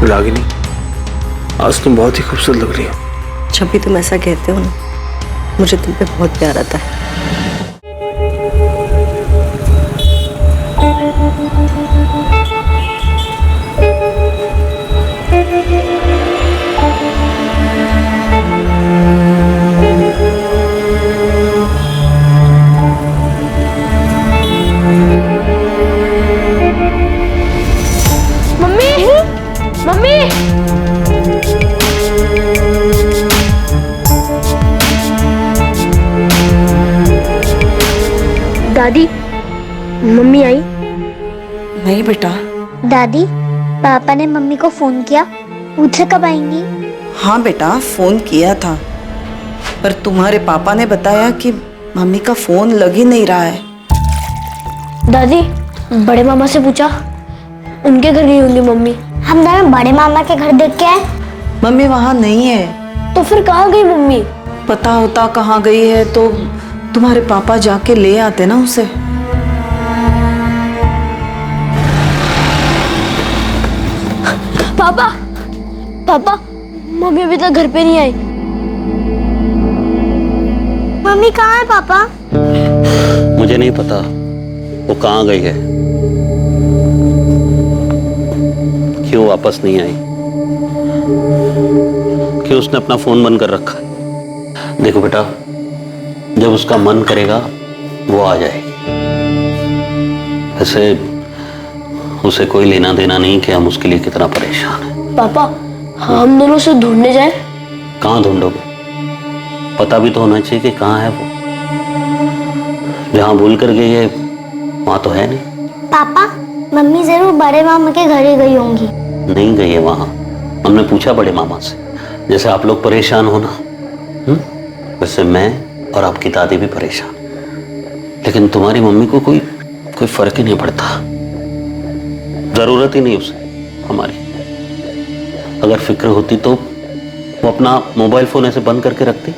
रागिनी, आज तुम बहुत ही खूबसूरत लग रही हो। जब भी तुम ऐसा कहते हो ना, मुझे तुम पे बहुत प्यार आता है। दादी, मम्मी आई? नहीं बेटा। दादी, पापा ने मम्मी को फोन किया, पूछा कब आएंगी? हाँ बेटा, फोन किया था, पर तुम्हारे पापा ने बताया कि मम्मी का फोन लग ही नहीं रहा है। दादी, बड़े मामा से पूछा, उनके घर गई होंगी मम्मी। हम दोनों बड़े मामा के घर देख के आए। मम्मी वहाँ नहीं है। तो फिर कहाँ गई मम्मी? पता होता कहाँ गई है तो तुम्हारे पापा जाके ले आते ना उसे। पापा, पापा, मम्मी अभी तक घर पे नहीं आई। मम्मी कहाँ है पापा? मुझे नहीं पता वो कहाँ गई है, क्यों वापस नहीं आई, क्यों उसने अपना फोन बंद कर रखा है। देखो बेटा, जब उसका मन करेगा वो आ जाएगी। वैसे उसे कोई लेना देना नहीं कि हम उसके लिए कितना परेशान हैं। पापा, हम दोनों से ढूंढने जाए? कहाँ ढूंढोगे? पता भी तो होना चाहिए कि कहाँ है वो। जहाँ भूल कर गई है वहाँ तो है नहीं। पापा, मम्मी जरूर बड़े मामा के घर ही गई होंगी। नहीं गई है वहाँ। हमने पूछा बड़े मामा से, जैसे आप लोग परेशान हो ना, वैसे मैं और आपकी दादी भी परेशान, लेकिन तुम्हारी मम्मी को कोई फर्क ही नहीं पड़ता। जरूरत ही नहीं उसे हमारी। अगर फिक्र होती तो वो अपना मोबाइल फोन ऐसे बंद करके रखती।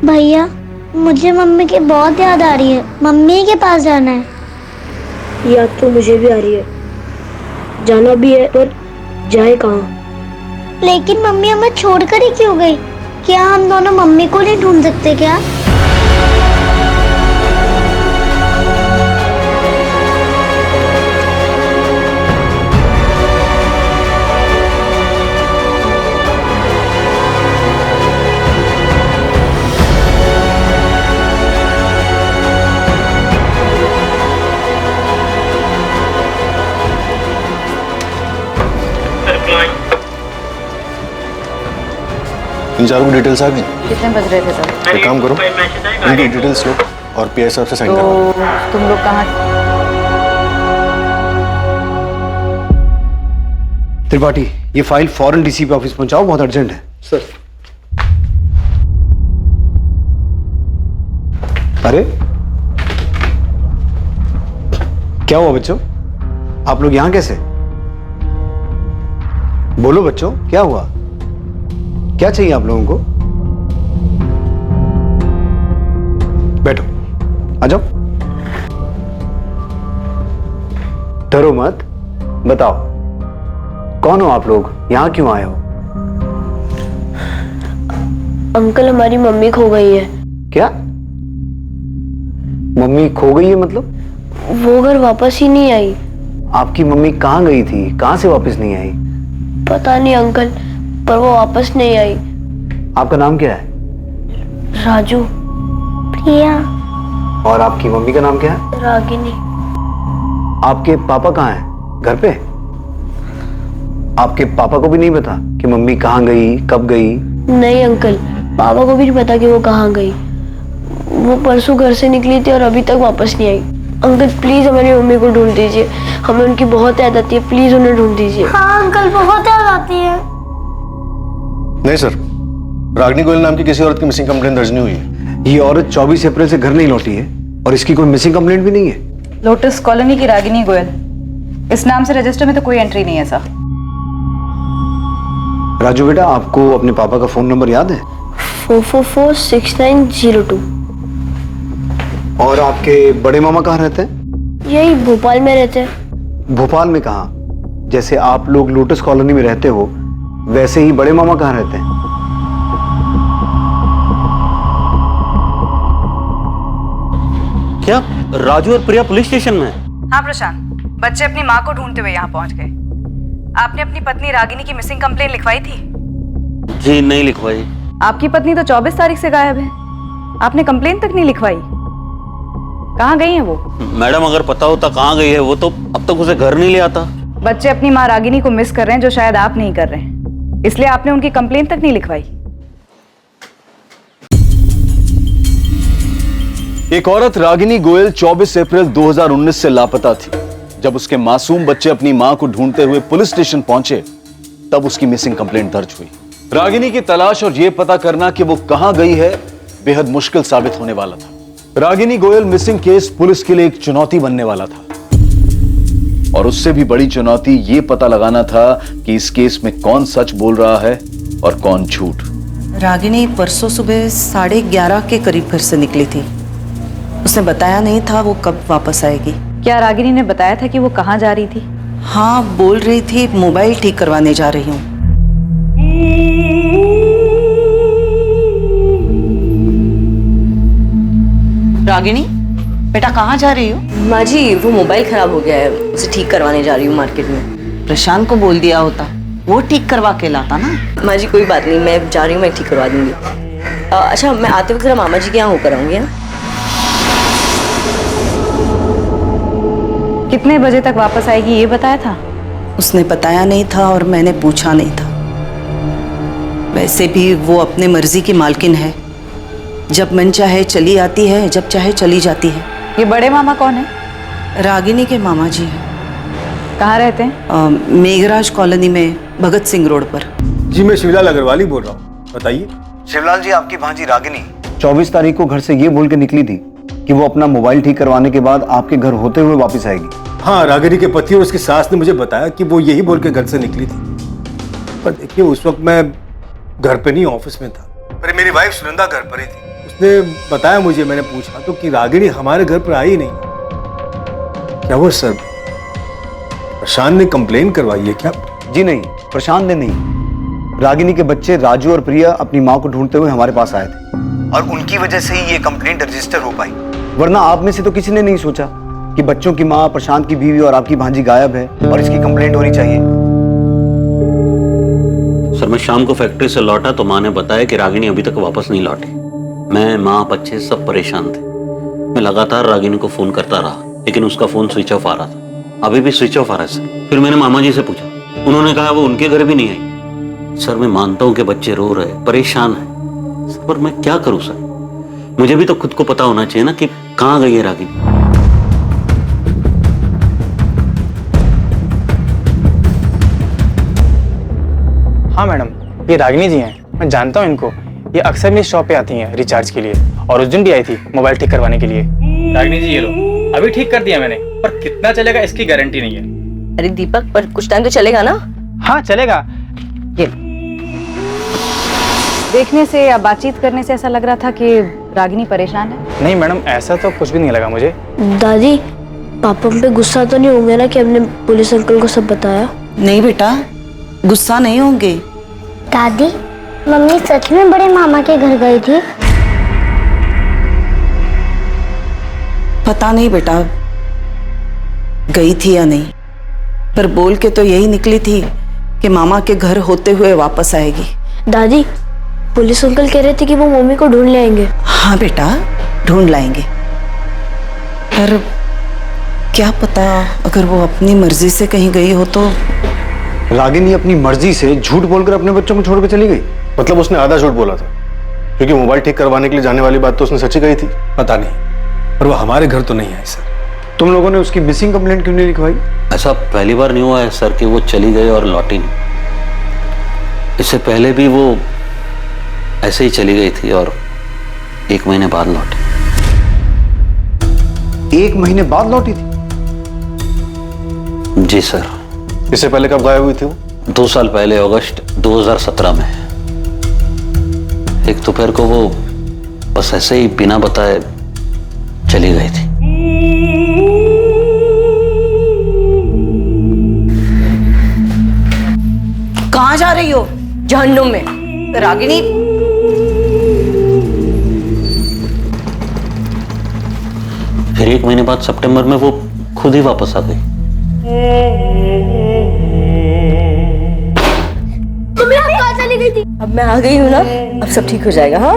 भैया, मुझे मम्मी की बहुत याद आ रही है। मम्मी के पास जाना है। याद तो मुझे भी आ रही है, जाना भी है, पर जाए कहाँ? लेकिन मम्मी हमें छोड़कर ही क्यों गई? क्या हम दोनों मम्मी को नहीं ढूंढ सकते क्या? इन चारों की डिटेल्स आ गई। कितने बज रहे थे सर? एक काम करो, इनकी डिटेल्स लो और पीआई साहब से साइन करवाओ। तो तुम लोग कहाँ? त्रिपाठी, ये फाइल फौरन डीसीपी ऑफिस पहुंचाओ, बहुत अर्जेंट है। सर। अरे क्या हुआ बच्चों? आप लोग यहां कैसे? बोलो बच्चों, क्या हुआ? क्या चाहिए आप लोगों को? बैठो, आ जाओ। डरो मत, बताओ कौन हो आप लोग, यहां क्यों आए हो? अंकल, हमारी मम्मी खो गई है। क्या? मम्मी खो गई है मतलब? वो घर वापस ही नहीं आई। आपकी मम्मी कहाँ गई थी, कहाँ से वापस नहीं आई? पता नहीं अंकल, पर वो वापस नहीं आई। आपका नाम क्या है? राजू। प्रिया। और आपकी मम्मी का नाम क्या है? रागिनी। आपके पापा कहाँ हैं? घर पे? आपके पापा को भी नहीं पता कि मम्मी कहाँ गई, कब गई? नहीं अंकल, पापा को भी नहीं पता कि वो कहाँ गई। वो परसों घर से निकली थी और अभी तक वापस नहीं आई। अंकल प्लीज हमारी मम्मी को ढूंढ दीजिए, हमें उनकी बहुत याद आती है, प्लीज उन्हें ढूंढ दीजिए। हाँ अंकल, बहुत याद आती है। नहीं सर, रागिनी गोयल नाम की किसी औरत की मिसिंग कंप्लेंट दर्ज नहीं हुई है। ये औरत 24 अप्रैल से घर नहीं लौटी है और इसकी कोई मिसिंग कंप्लेंट भी नहीं है। लोटस कॉलोनी की रागिनी गोयल, इस नाम से रजिस्टर में तो कोई एंट्री नहीं है सर। राजू बेटा, आपको अपने पापा का फोन नंबर याद है? 4446902। और आपके बड़े मामा कहाँ रहते हैं? यही भोपाल में रहते हैं। भोपाल में कहाँ? जैसे आप लोग लोटस कॉलोनी में रहते हो, वैसे ही बड़े मामा कहाँ रहते हैं? क्या राजू और प्रिया पुलिस स्टेशन में है? हाँ प्रशांत, बच्चे अपनी माँ को ढूंढते हुए यहाँ पहुंच गए। आपने अपनी पत्नी रागिनी की मिसिंग कंप्लेन लिखवाई थी? जी नहीं लिखवाई। आपकी पत्नी तो 24 तारीख से गायब है, आपने कंप्लेन तक नहीं लिखवाई। कहाँ गई है वो? मैडम अगर पता होता कहाँ गई है वो तो अब तक उसे घर नहीं ले आता। बच्चे अपनी माँ रागिनी को मिस कर रहे हैं, जो शायद आप नहीं कर रहे हैं, इसलिए आपने उनकी कंप्लेन तक नहीं लिखवाई। एक औरत रागिनी गोयल 24 अप्रैल 2019 से लापता थी। जब उसके मासूम बच्चे अपनी मां को ढूंढते हुए पुलिस स्टेशन पहुंचे, तब उसकी मिसिंग कंप्लेंट दर्ज हुई। रागिनी की तलाश और यह पता करना कि वो कहां गई है बेहद मुश्किल साबित होने वाला था। Ragini Goyal missing case police के लिए एक चुनौती बनने वाला था, और उससे भी बड़ी चुनौती ये पता लगाना था कि इस केस में कौन सच बोल रहा है और कौन झूठ। रागिनी परसों सुबह 11:30 के करीब घर से निकली थी। उसने बताया नहीं था वो कब वापस आएगी। क्या रागिनी ने बताया था कि वो कहाँ जा रही थी? हाँ, बोल रही थी मोबाइल ठीक करवाने जा रही हूँ। रागिनी बेटा, कहाँ जा रही हो? माँ जी, वो मोबाइल खराब हो गया है, उसे ठीक करवाने जा रही हूँ मार्केट में। प्रशांत को बोल दिया होता, वो ठीक करवा के लाता ना। माँ जी कोई बात नहीं, मैं जा रही हूँ, मैं ठीक करवा दूंगी। अच्छा, मैं आते वक्त जरा मामा जी के यहाँ होकर आऊंगी। हाँ? कितने बजे तक वापस आएगी ये बताया था? उसने बताया नहीं था और मैंने पूछा नहीं था। वैसे भी वो अपने मर्जी की मालकिन है, जब मन चाहे चली आती है, जब चाहे चली जाती है। ये बड़े मामा कौन है? रागिनी के मामा जी हैं। कहाँ रहते हैं? मेघराज कॉलोनी में, भगत सिंह रोड पर। जी मैं शिवलाल अग्रवाल ही बोल रहा हूँ, बताइए। शिवलाल जी, आपकी भांजी रागिनी 24 तारीख को घर से ये बोल के निकली थी कि वो अपना मोबाइल ठीक करवाने के बाद आपके घर होते हुए वापस आएगी। हाँ, रागिनी के पति और उसकी सास ने मुझे बताया कि वो यही बोल के घर से निकली थी। पर देखिए, उस वक्त मैं घर पे नहीं, ऑफिस में था। पर मेरी वाइफ सुनंदा घर पर ही थी। उसने बताया मुझे, मैंने पूछा तो कि रागिनी हमारे घर पर आई नहीं। क्या वो सर प्रशांत ने कंप्लेन करवाई है क्या? जी नहीं, प्रशांत ने नहीं। रागिनी के बच्चे राजू और प्रिया अपनी माँ को ढूंढते हुए हमारे पास आए थे, और उनकी वजह से ही ये कंप्लेंट रजिस्टर हो पाई। वरना आप में से तो किसी ने नहीं सोचा कि बच्चों की माँ, प्रशांत की बीवी और आपकी भांजी गायब है और इसकी कंप्लेंट होनी चाहिए। सर, मैं शाम को फैक्ट्री से लौटा तो माँ ने बताया कि रागिनी अभी तक वापस नहीं लौटी। मैं, माँ, बच्चे सब परेशान थे। मैं लगातार रागिनी को फोन करता रहा, लेकिन उसका फोन स्विच ऑफ आ रहा था। अभी भी स्विच ऑफ आ रहा है सर। फिर मैंने मामा जी से पूछा, उन्होंने कहा वो उनके घर भी नहीं आई। सर, मैं मानता हूँ कि बच्चे रो रहे, परेशान है सर, पर मैं क्या करूँ सर? मुझे भी तो खुद को पता होना चाहिए ना कि कहाँ गई है रागिनी। हाँ मैडम, ये रागिनी जी हैं, मैं जानता हूँ इनको। ये अक्सर मेरी शॉप पे आती हैं रिचार्ज के लिए, और उस दिन भी आई थी मोबाइल ठीक करवाने के लिए। रागिनी जी ये लो, अभी ठीक कर दिया मैंने, पर कितना चलेगा इसकी गारंटी नहीं है। अरे दीपक, पर कुछ टाइम तो चलेगा ना? हाँ चलेगा। ये देखने से या बातचीत करने से ऐसा लग रहा था कि रागिनी परेशान है। नहीं मैडम, ऐसा तो कुछ भी नहीं लगा मुझे। दादी, पापा हम पे गुस्सा तो नहीं होंगे ना कि हमने पुलिस अंकल को सब बताया? नहीं बेटा, गुस्सा नहीं होंगे। दादी, मम्मी सच में बड़े मामा के घर गई थी? पता नहीं बेटा, गई थी या नहीं, पर बोल के तो यही निकली थी कि मामा के घर होते हुए वापस आएगी। दादी, पुलिस अंकल कह रहे थे कि वो मम्मी को ढूंढ लाएंगे। हाँ बेटा, ढूंढ लाएंगे, पर क्या पता अगर वो अपनी मर्जी से कहीं गई हो तो। रागिनी अपनी मर्जी से झूठ बोलकर अपने बच्चों को छोड़कर चली गई? मतलब उसने आधा झूठ बोला था, क्योंकि मोबाइल ठीक करवाने के लिए जाने वाली बात तो उसने सच्ची कही थी। पता नहीं, पर वो हमारे घर तो नहीं आई सर। तुम लोगों ने उसकी मिसिंग कंप्लेंट क्यों नहीं लिखवाई? ऐसा पहली बार नहीं हुआ है सर कि वो चली गई और लौटी नहीं। इससे पहले भी वो ऐसे ही चली गई थी और 1 महीने बाद लौटी। 1 महीने बाद लौटी थी? जी सर। इससे पहले कब गायब हुई थी वो? 2 साल पहले अगस्त 2017 में एक दोपहर को वो बस ऐसे ही बिना बताए चली गई थी। कहाँ जा रही हो? जहन्नुम में। रागिनी, फिर 1 महीने बाद सितंबर में वो खुद ही वापस आ गई। कहाँ चली गई थी? अब मैं आ गई हूँ ना, अब सब ठीक हो जाएगा। हाँ,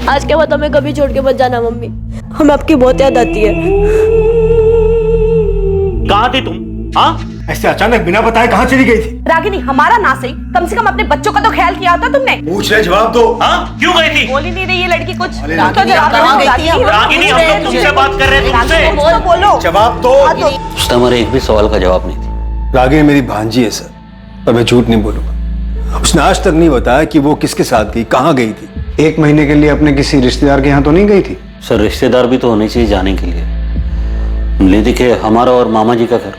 आज के बाद हमें कभी छोड़ के मत जाना मम्मी, हमें आपकी बहुत याद आती है। कहाँ थी तुम? हाँ, ऐसे अचानक बिना बताए कहाँ चली गई थी? रागिनी, हमारा ना सही, कम से कम अपने बच्चों का तो ख्याल किया होता तुमने। पूछ रहे, जवाब दो। हाँ, क्यों गई थी? बोल ही नहीं रही है लड़की कुछ। रागिनी, आप कहाँ गई थी? रागिनी, हम लोग तुमसे बात कर रहे हैं, तुमसे। बोलो। जवाब दो। उसने हमारे एक भी सवाल का जवाब नहीं दिया। रागिनी मेरी भांजी है सर, पर मैं झूठ नहीं बोलूंगा। उसने आज तक नहीं बताया कि वो किसके साथ गई, कहाँ गई थी। 1 महीने के लिए अपने किसी रिश्तेदार के यहाँ तो नहीं गई थी? सर, रिश्तेदार भी तो होने चाहिए जाने के लिए। निधि के हमारा और मामा जी का घर,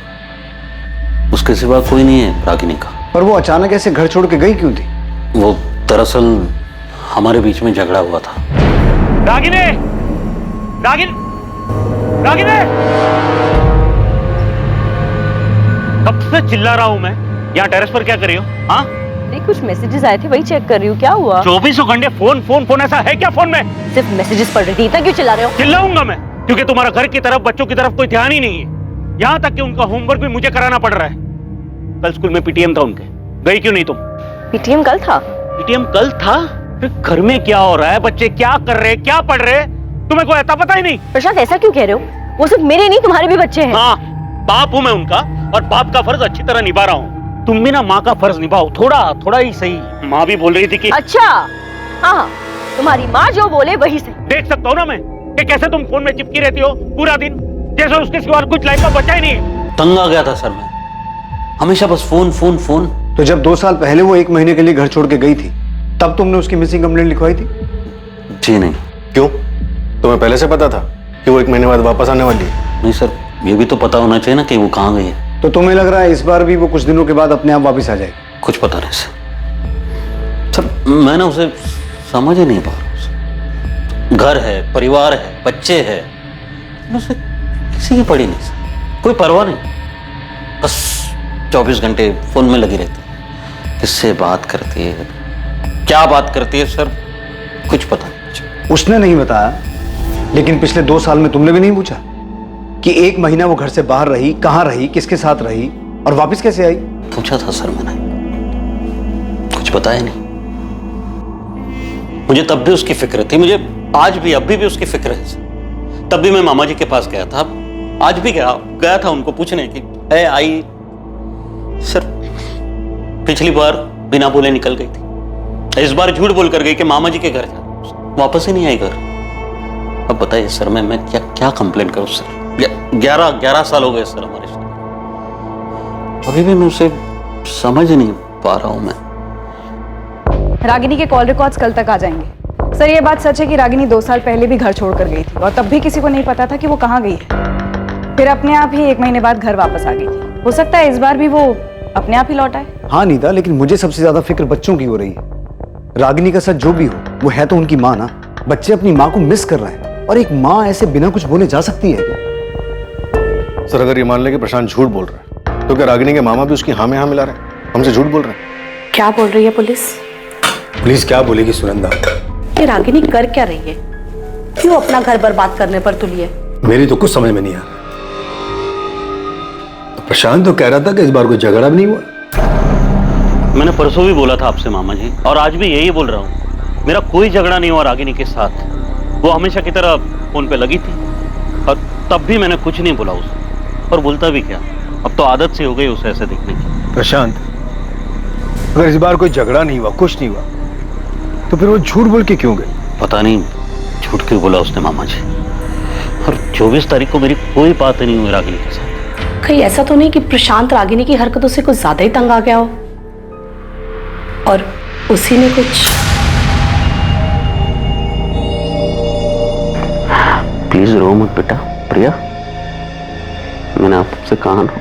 उसके सिवा कोई नहीं है रागिनी का। पर वो अचानक ऐसे घर छोड़ के गई क्यों थी? वो दरअसल हमारे बीच में झगड़ा हुआ था। रागिनी, रागिनी, रागिनी, कब से चिल्ला रहा हूं मैं? यहाँ टेरेस पर क्या कर रही हो? हाँ, अरे कुछ मैसेजेस आए थे, वही चेक कर रही हूँ। क्या हुआ? 24 घंटे फोन फोन फोन, ऐसा है क्या फोन में? सिर्फ मैसेजेस पढ़ रही थी, इतना क्यों चिल्ला रहे हो? चिल्लाऊंगा मैं, क्योंकि तुम्हारा घर की तरफ, बच्चों की तरफ कोई ध्यान ही नहीं है। यहाँ तक कि उनका होमवर्क भी मुझे कराना पड़ रहा है। कल स्कूल में पीटीएम था उनके, गई क्यों नहीं तुम? पीटीएम कल था? पीटीएम कल था? फिर घर में क्या हो रहा है, बच्चे क्या कर रहे, क्या पढ़ रहे, तुम्हें कोई आता पता ही नहीं? प्रशांत, ऐसा क्यों कह रहे हो? वो सिर्फ मेरे नहीं, तुम्हारे भी बच्चे हैं। हाँ, बाप हूं मैं उनका, और बाप का फर्ज अच्छी तरह निभा रहा हूँ। तुम भी ना माँ का फर्ज निभाओ, थोड़ा थोड़ा ही सही। माँ भी बोल रही थी कि अच्छा, हाँ, तुम्हारी माँ जो बोले वही सही। देख सकता हूँ ना मैं कि कैसे तुम फोन में चिपकी रहती हो पूरा दिन, जैसे उसके सिवा कुछ लाइफ का बचा ही नहीं है। तंग आ गया था सर मैं, हमेशा बस फोन फोन फोन। तो जब 2 साल पहले वो 1 महीने के लिए घर छोड़ के गई थी, तब तुमने उसकी मिसिंग कंप्लेंट लिखवाई थी? जी नहीं। क्यों? तुम्हें पहले से पता था कि वो 1 महीने बाद वापस आने वाली है? नहीं सर, ये भी तो पता होना चाहिए ना कि वो कहाँ गई है। तो तुम्हें लग रहा है इस बार भी वो कुछ दिनों के बाद अपने आप वापस आ जाएगी? कुछ पता नहीं सर, मैं ना उसे समझ ही नहीं पा रहा। घर है, परिवार है, बच्चे है, उसे किसी की पड़ी नहीं सर, कोई परवाह नहीं। बस 24 घंटे फोन में लगी रहती है। किससे बात करती है, क्या बात करती है सर, कुछ पता नहीं। उसने नहीं बताया, लेकिन पिछले 2 साल में तुमने भी नहीं पूछा कि 1 महीना वो घर से बाहर रही, कहाँ रही, किसके साथ रही और वापस कैसे आई? पूछा था सर मैंने, कुछ बताया नहीं। मुझे तब भी उसकी फिक्र थी, मुझे आज भी अभी भी उसकी फिक्र है। तब भी मैं मामा जी के पास गया था, आज भी गया था उनको पूछने की है आई। सर, पिछली बार बिना बोले निकल गई थी, इस बार झूठ बोल कर गई कि मामा जी के घर था, वापस ही नहीं आई घर। अब बताइए सर, मैं क्या कंप्लेंट करूं सर? 11 साल हो गए सर हमारे साथ, अभी भी मैं उसे समझ नहीं पा रहा हूं मैं। रागिनी के कॉल रिकॉर्ड्स कल तक आ जाएंगे। सर, ये बात सच है कि रागिनी 2 साल पहले भी घर छोड़कर गई थी और तब भी किसी को नहीं पता था कि वो कहाँ गई है। फिर अपने आप ही 1 महीने बाद घर वापस आ गई थी। हो सकता है इस बार भी वो अपने आप ही लौट आए। हाँ नीता, लेकिन मुझे सबसे ज्यादा फिक्र बच्चों की हो रही है। रागिनी का सच जो भी हो, वो है तो उनकी माँ ना। बच्चे अपनी माँ को मिस कर रहे हैं, और एक माँ ऐसे बिना कुछ बोले जा सकती है? सर, अगर ये मान ले कि प्रशांत झूठ बोल रहा है, तो क्या रागिनी के मामा भी उसकी हाँ में हाँ मिला रहे हैं, हमसे झूठ बोल रहे हैं? क्या बोल रही है पुलिस? पुलिस क्या बोलेगी सुनंदा? ये रागिनी कर क्या रही है? क्यों अपना घर बर्बाद करने पर तुली है? मेरी तो कुछ समझ में नहीं आ रहा। तो प्रशांत तो कह रहा था कि इस बार कोई झगड़ा भी नहीं हुआ। मैंने परसों भी बोला था आपसे मामा जी, और आज भी यही बोल रहा हूँ, मेरा कोई झगड़ा नहीं हुआ रागिनी के साथ। वो हमेशा की तरह फोन पे लगी थी, और तब भी मैंने कुछ नहीं बोला उसे, और बोलता भी क्या, अब तो आदत सी हो गई उसे ऐसे देखने की। प्रशांत, अगर इस बार कोई झगड़ा नहीं हुआ, कुछ नहीं हुआ, तो फिर वो झूठ बोल के क्यों गए? पता नहीं झूठ क्यों बोला उसने मामा जी। और 24 तारीख को मेरी कोई बात नहीं हुई रागिनी के साथ। कहीं ऐसा तो नहीं कि प्रशांत रागिनी की हरकतों से कुछ ज्यादा ही तंग आ गया हो और उसी ने कुछ? प्लीज रो मत बेटा। प्रिया, मैंने आपसे कहा ना,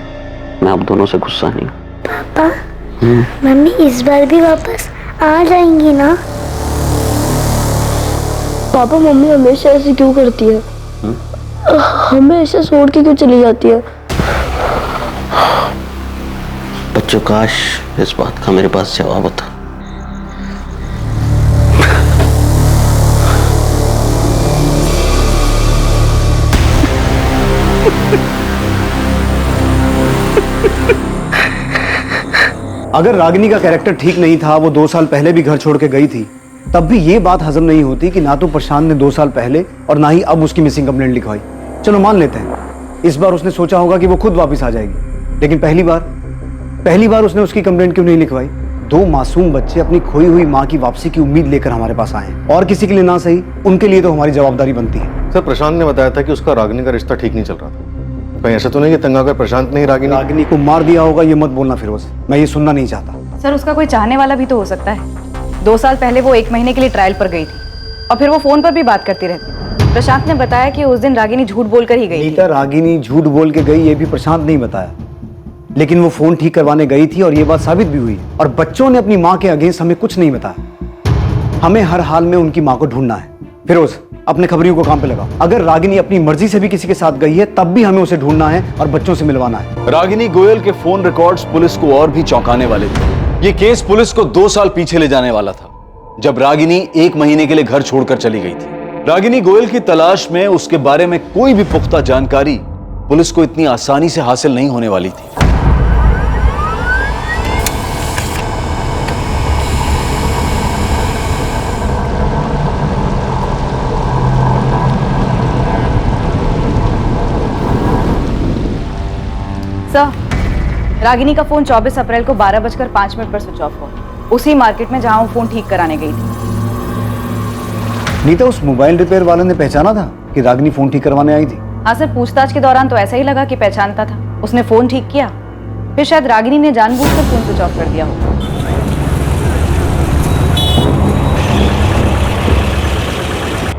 मैं आप दोनों से गुस्सा नहीं। पापा, मम्मी इस बार भी वापस आ जाएंगी ना? पापा, मम्मी हमेशा ऐसे क्यों करती है? हमें ऐसे छोड़ के क्यों चली जाती है? बच्चों, काश इस बात का मेरे पास जवाब होता। अगर रागिनी का कैरेक्टर ठीक नहीं था, वो 2 साल पहले भी घर छोड़ के गई थी, तब भी ये बात हजम नहीं होती कि ना तो प्रशांत ने 2 साल पहले और ना ही अब उसकी मिसिंग कंप्लेंट लिखवाई। चलो मान लेते हैं, इस बार उसने सोचा होगा कि वो खुद वापस आ जाएगी, लेकिन पहली बार उसने उसकी कंप्लेंट क्यों नहीं लिखवाई? 2 मासूम बच्चे अपनी खोई हुई माँ की वापसी की उम्मीद लेकर हमारे पास आए, और किसी के लिए ना सही, उनके लिए तो हमारी जवाबदारी बनती है। सर, प्रशांत ने बताया था कि उसका रागिनी का रिश्ता ठीक नहीं चल रहा था। कहीं ऐसा तो नहीं कि तंग आकर प्रशांत ने रागिनी को मार दिया होगा? ये मत बोलना फिरोज, मैं ये सुनना नहीं चाहता। सर, उसका कोई चाहने वाला भी तो हो सकता है। 2 साल पहले वो 1 महीने के लिए ट्रायल पर गई थी और फिर वो फोन पर भी बात करती रहती। प्रशांत ने बताया कि उस दिन रागिनी झूठ बोलकर ही गई थी। रागिनी झूठ बोल के गई ये भी प्रशांत नहीं बताया, लेकिन वो फोन ठीक करवाने गई थी और ये बात साबित भी हुई। और बच्चों ने अपनी माँ के अगेंस्ट हमें कुछ नहीं बताया। हमें हर हाल में उनकी माँ को ढूंढना है। फिरोज, अपने खबरियों को काम पे लगाओ। अगर रागिनी अपनी मर्जी से भी किसी के साथ गई है, तब भी हमें उसे ढूंढना है और बच्चों से मिलवाना है। रागिनी गोयल के फोन रिकॉर्ड्स पुलिस को और भी चौंकाने वाले थे। ये केस पुलिस को 2 साल पीछे ले जाने वाला था, जब रागिनी 1 महीने के लिए घर छोड़कर चली गई थी। रागिनी गोयल की तलाश में उसके बारे में कोई भी पुख्ता जानकारी पुलिस को इतनी आसानी से हासिल नहीं होने वाली थी। सर, रागिनी का फोन 24 अप्रैल को 12:05 पर स्विच ऑफ हुआ, उसी मार्केट में जहां वो फोन ठीक कराने गई थी। नीता, उस मोबाइल रिपेयर वाले ने पहचाना था कि रागिनी फोन ठीक करवाने आई थी? हाँ सर, पूछताछ के दौरान तो ऐसा ही लगा कि पहचानता था। उसने फोन ठीक किया, फिर शायद रागिनी ने जानबूझकर फोन स्विच ऑफ कर दिया हो।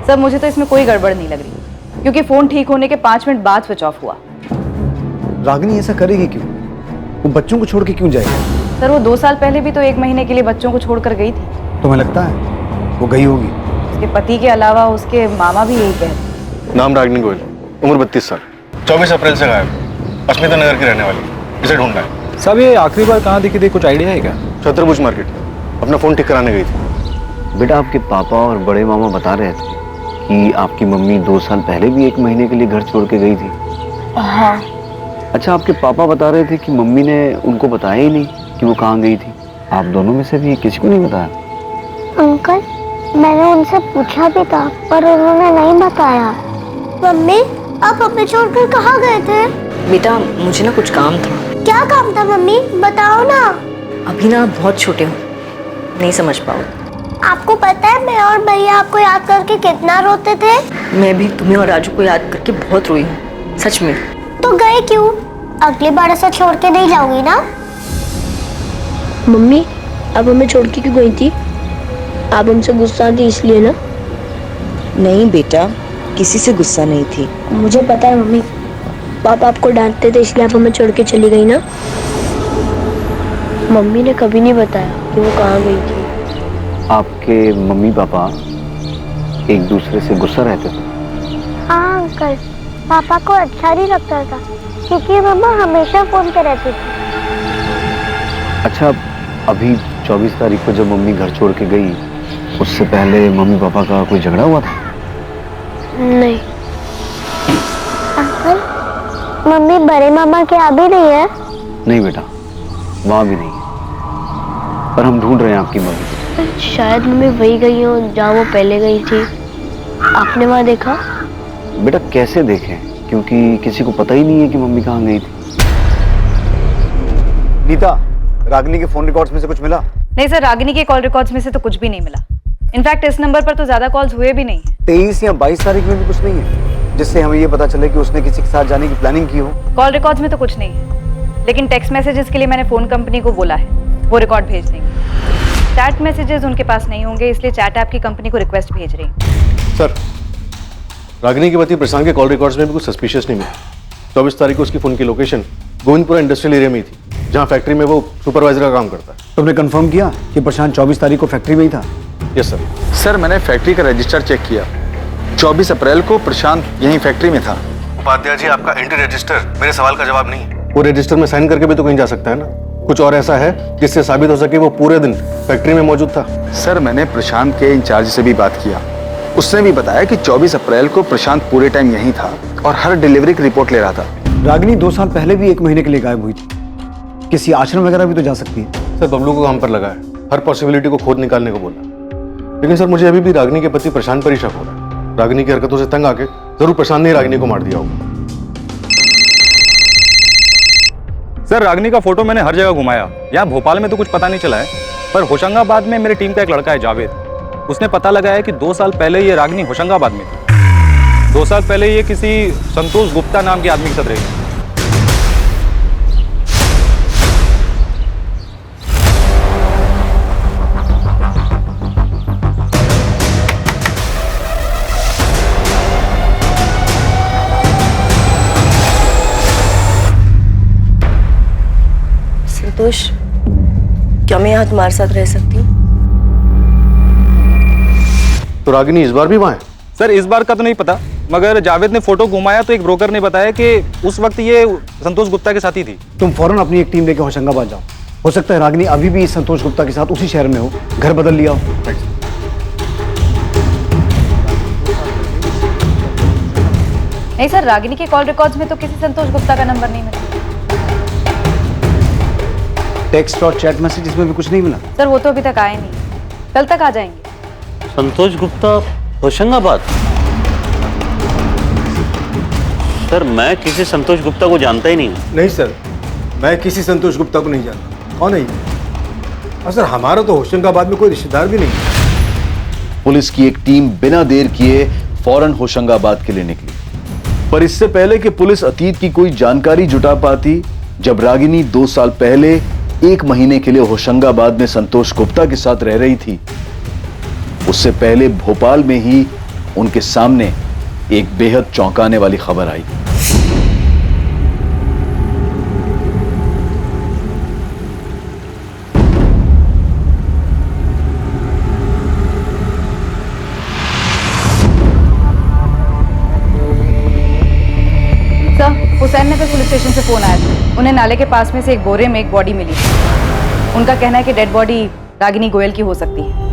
सर, मुझे तो इसमें कोई गड़बड़ नहीं लग रही, क्योंकि फोन ठीक होने के 5 मिनट बाद स्विच ऑफ हुआ। रागिनी ऐसा करेगी क्यों? वो बच्चों को छोड़ के क्यों जाएगी? सर, वो 2 साल पहले भी तो 1 महीने के लिए बच्चों को छोड़कर गई थी। तुम्हें लगता है वो गई होगी? उसके पति के अलावा उसके मामा भी यही कहते। नाम रागिनी गोयल, उम्र 32 साल, 24 अप्रैल से गायब, अस्मिता नगर की रहने वाली। इसे ढूंढना है। सब ये आखिरी बार कहाँ दिखी थी, कुछ आइडिया है क्या? चतुर्भुज मार्केट, अपना फोन ठीक कराने गई थी। बेटा, आपके पापा और बड़े मामा बता रहे थे कि आपकी मम्मी 2 साल पहले भी 1 महीने के लिए घर छोड़ के गई थी। हाँ। अच्छा, आपके पापा बता रहे थे कि मम्मी ने उनको बताया ही नहीं कि वो कहाँ गई थी। आप दोनों में से भी किसी को नहीं बताया? अंकल, मैंने उनसे पूछा भी था, पर उन्होंने नहीं बताया। मम्मी, आप हमें छोड़कर कहाँ गए थे? बेटा, मुझे ना कुछ काम था। क्या काम था मम्मी, बताओ ना। अभी ना आप बहुत छोटे हो, नहीं समझ पाओ। आपको पता है मैं और भैया आपको याद करके कितना रोते थे? मैं भी तुम्हें और राजू को याद करके बहुत रोई हूँ, सच में। तो गए क्यों? अगली बार ऐसा छोड़ के नहीं जाऊंगी ना। मम्मी, आप हमें छोड़ के क्यों गई थी? आप हमसे गुस्सा थी इसलिए ना? नहीं बेटा, किसी से गुस्सा नहीं थी। मुझे पता है मम्मी, पापा आपको डांटते थे इसलिए आप हमें छोड़ के चली गई ना। मम्मी ने कभी नहीं बताया कि वो कहाँ गई थी। आपके मम्मी पापा एक दूसरे से गुस्सा रहते थे? हाँ अंकल, पापा को अच्छा नहीं लगता था क्योंकि मम्मा हमेशा फोन पे रहती थी। अच्छा, अभी 24 तारीख को जब मम्मी घर छोड़ के गई, उससे पहले मम्मी पापा का कोई झगड़ा हुआ था? नहीं। अंकल, मम्मी बड़े मामा के यहाँ भी नहीं है? नहीं बेटा, वहाँ भी नहीं है, पर हम ढूंढ रहे हैं आपकी मम्मी। शायद मम्मी वही गई हो जहाँ वो पहले गई थी। आपने वहाँ देखा? बेटा, कैसे देखें, क्योंकि किसी को पता ही नहीं है कि मम्मी कहाँ गई थी। नीता, रागिनी के फोन रिकॉर्ड्स में से कुछ मिला? नहीं सर, रागिनी के कॉल रिकॉर्ड्स में से तो कुछ भी नहीं मिला। इनफैक्ट इस नंबर पर तो ज्यादा कॉल्स हुए भी नहीं। 23 या 22 तारीख में भी कुछ नहीं है जिससे हमें ये पता चले कि उसने किसी के साथ जाने की प्लानिंग की हो? कॉल रिकॉर्ड्स में तो कुछ नहीं है, लेकिन टेक्स्ट मैसेजेस के लिए मैंने फोन कंपनी को बोला है, वो रिकॉर्ड भेज देंगे। चैट मैसेजेस उनके पास नहीं होंगे, इसलिए चैट ऐप की कंपनी को रिक्वेस्ट भेज रही हूँ। सर, रागिनी के पति प्रशांत के कॉल रिकॉर्ड्स में भी कुछ सस्पिशियस नहीं मिला। 24 तारीख को उसकी फोन की लोकेशन गोविंदपुरा इंडस्ट्रियल एरिया में ही थी, जहाँ फैक्ट्री में वो सुपरवाइजर का काम करता है। तुमने कंफर्म किया कि प्रशांत 24 तारीख को फैक्ट्री में ही था? Yes sir. सर मैंने फैक्ट्री का रजिस्टर चेक किया, 24 अप्रैल को प्रशांत यहीं फैक्ट्री में था। उपाध्याय जी, आपका एंट्री रजिस्टर मेरे सवाल का जवाब नहीं है। वो रजिस्टर में साइन करके भी तो कहीं जा सकता है ना। कुछ और ऐसा है जिससे साबित हो सके वो पूरे दिन फैक्ट्री में मौजूद था? सर मैंने प्रशांत के इंचार्ज से भी बात किया, उसने भी बताया कि 24 अप्रैल को प्रशांत पूरे टाइम यहीं था और हर डिलीवरी की रिपोर्ट ले रहा था। रागिनी 2 साल पहले भी 1 महीने के लिए गायब हुई थी, किसी आश्रम वगैरह भी तो जा सकती है। सर बबलू को हम पर लगा है, हर पॉसिबिलिटी को खोद निकालने को बोला, लेकिन सर मुझे अभी भी रागिनी के पति प्रशांत पर ही शक हो रहा है। रागिनी की हरकतों से तंग आके जरूर प्रशांत ने रागिनी को मार दिया होगा। सर रागिनी का फोटो मैंने हर जगह घुमाया, यहाँ भोपाल में तो कुछ पता नहीं चला है, पर होशंगाबाद में मेरी टीम का एक लड़का है जावेद, उसने पता लगाया कि 2 साल पहले ये रागिनी होशंगाबाद में थी। 2 साल पहले ये किसी संतोष गुप्ता नाम के आदमी के साथ रही। संतोष, क्या मैं यहाँ तुम्हारे साथ रह सकती हूँ? तो रागिनी इस बार भी वहाँ है? सर इस बार का तो नहीं पता, मगर जावेद ने फोटो घुमाया तो एक ब्रोकर ने बताया कि उस वक्त ये संतोष गुप्ता के साथ ही थी। तुम फौरन अपनी एक टीम लेके होशंगाबाद जाओ, हो सकता है रागिनी अभी भी संतोष गुप्ता के साथ उसी शहर में हो, घर बदल लिया हो। नहीं सर, रागिनी के कॉल रिकॉर्ड्स में तो किसी संतोष गुप्ता का नंबर नहीं मिला। टेक्स्ट और चैट मैसेजेस में भी कुछ नहीं मिला? सर वो तो अभी तक आए नहीं, कल तक आ जाएंगे। संतोष गुप्ता होशंगाबाद? सर मैं किसी संतोष गुप्ता को जानता ही नहीं हूँ। नहीं सर, मैं किसी संतोष गुप्ता को नहीं जानता। कौन है ये? और सर हमारा तो होशंगाबाद में कोई रिश्तेदार भी नहीं है। पुलिस की एक टीम बिना देर किए फौरन होशंगाबाद के लिए निकली, पर इससे पहले कि पुलिस अतीत की कोई जानकारी जुटा पाती, जब रागिनी 2 साल पहले 1 महीने के लिए होशंगाबाद में संतोष गुप्ता के साथ रह रही थी, उससे पहले भोपाल में ही उनके सामने एक बेहद चौंकाने वाली खबर आई। हुसैन नगर पुलिस स्टेशन से फोन आया था, उन्हें नाले के पास में से एक बोरे में एक बॉडी मिली। उनका कहना है कि डेड बॉडी रागिनी गोयल की हो सकती है।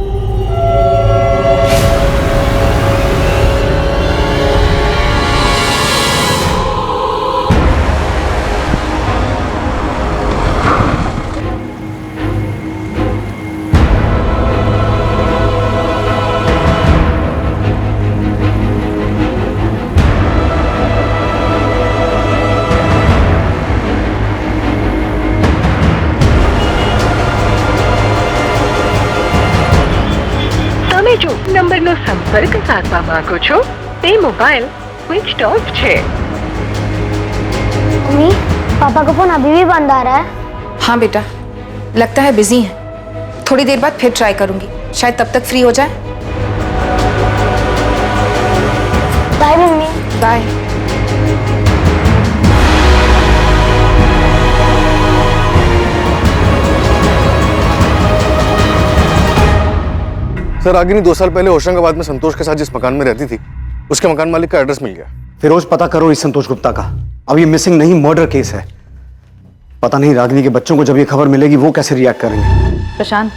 નંબરનો સંપર્ક સાધવા માંગો છો તે મોબાઈલ સ્વિચ ઓફ છે। मम्मी, पापा का फोन अभी भी बंद आ रहा है। हाँ बेटा, लगता है बिजी हैं। थोड़ी देर बाद फिर ट्राई करूंगी, शायद तब तक फ्री हो जाए। Bye mummy. Bye. Sir Ragini 2 साल पहले होशंगाबाद में संतोष के साथ जिस मकान में रहती थी, उसके मकान मालिक का एड्रेस मिल गया। फिरोज, पता करो इस संतोष गुप्ता का। अब ये मिसिंग नहीं, मर्डर केस है। पता नहीं रागिनी के बच्चों को जब ये खबर मिलेगी वो कैसे रिएक्ट करेंगे। प्रशांत,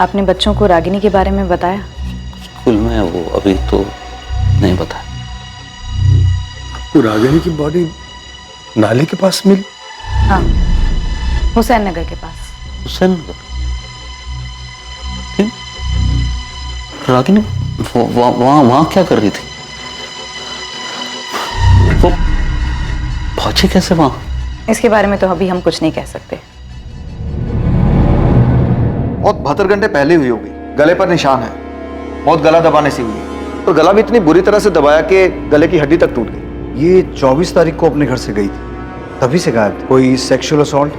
आपने बच्चों को रागिनी के बारे में बताया? स्कूल में वो अभी तो नहीं बताया। तो रागिनी की बॉडी नाले के पास मिली? हाँ, हुसैन नगर के पास। हुसैन नगर? रागिनी वहां क्या कर रही थी? वो पहुंची कैसे वहां? इसके बारे में तो अभी हम कुछ नहीं कह सकते। मौत 72 घंटे पहले हुई होगी। गले पर निशान है, मौत गला दबाने से हुई है, और गला भी इतनी बुरी तरह से दबाया कि गले की हड्डी तक टूट गई। ये 24 तारीख को अपने घर से गई थी, तभी से गायब थी। कोई सेक्सुअल असॉल्ट,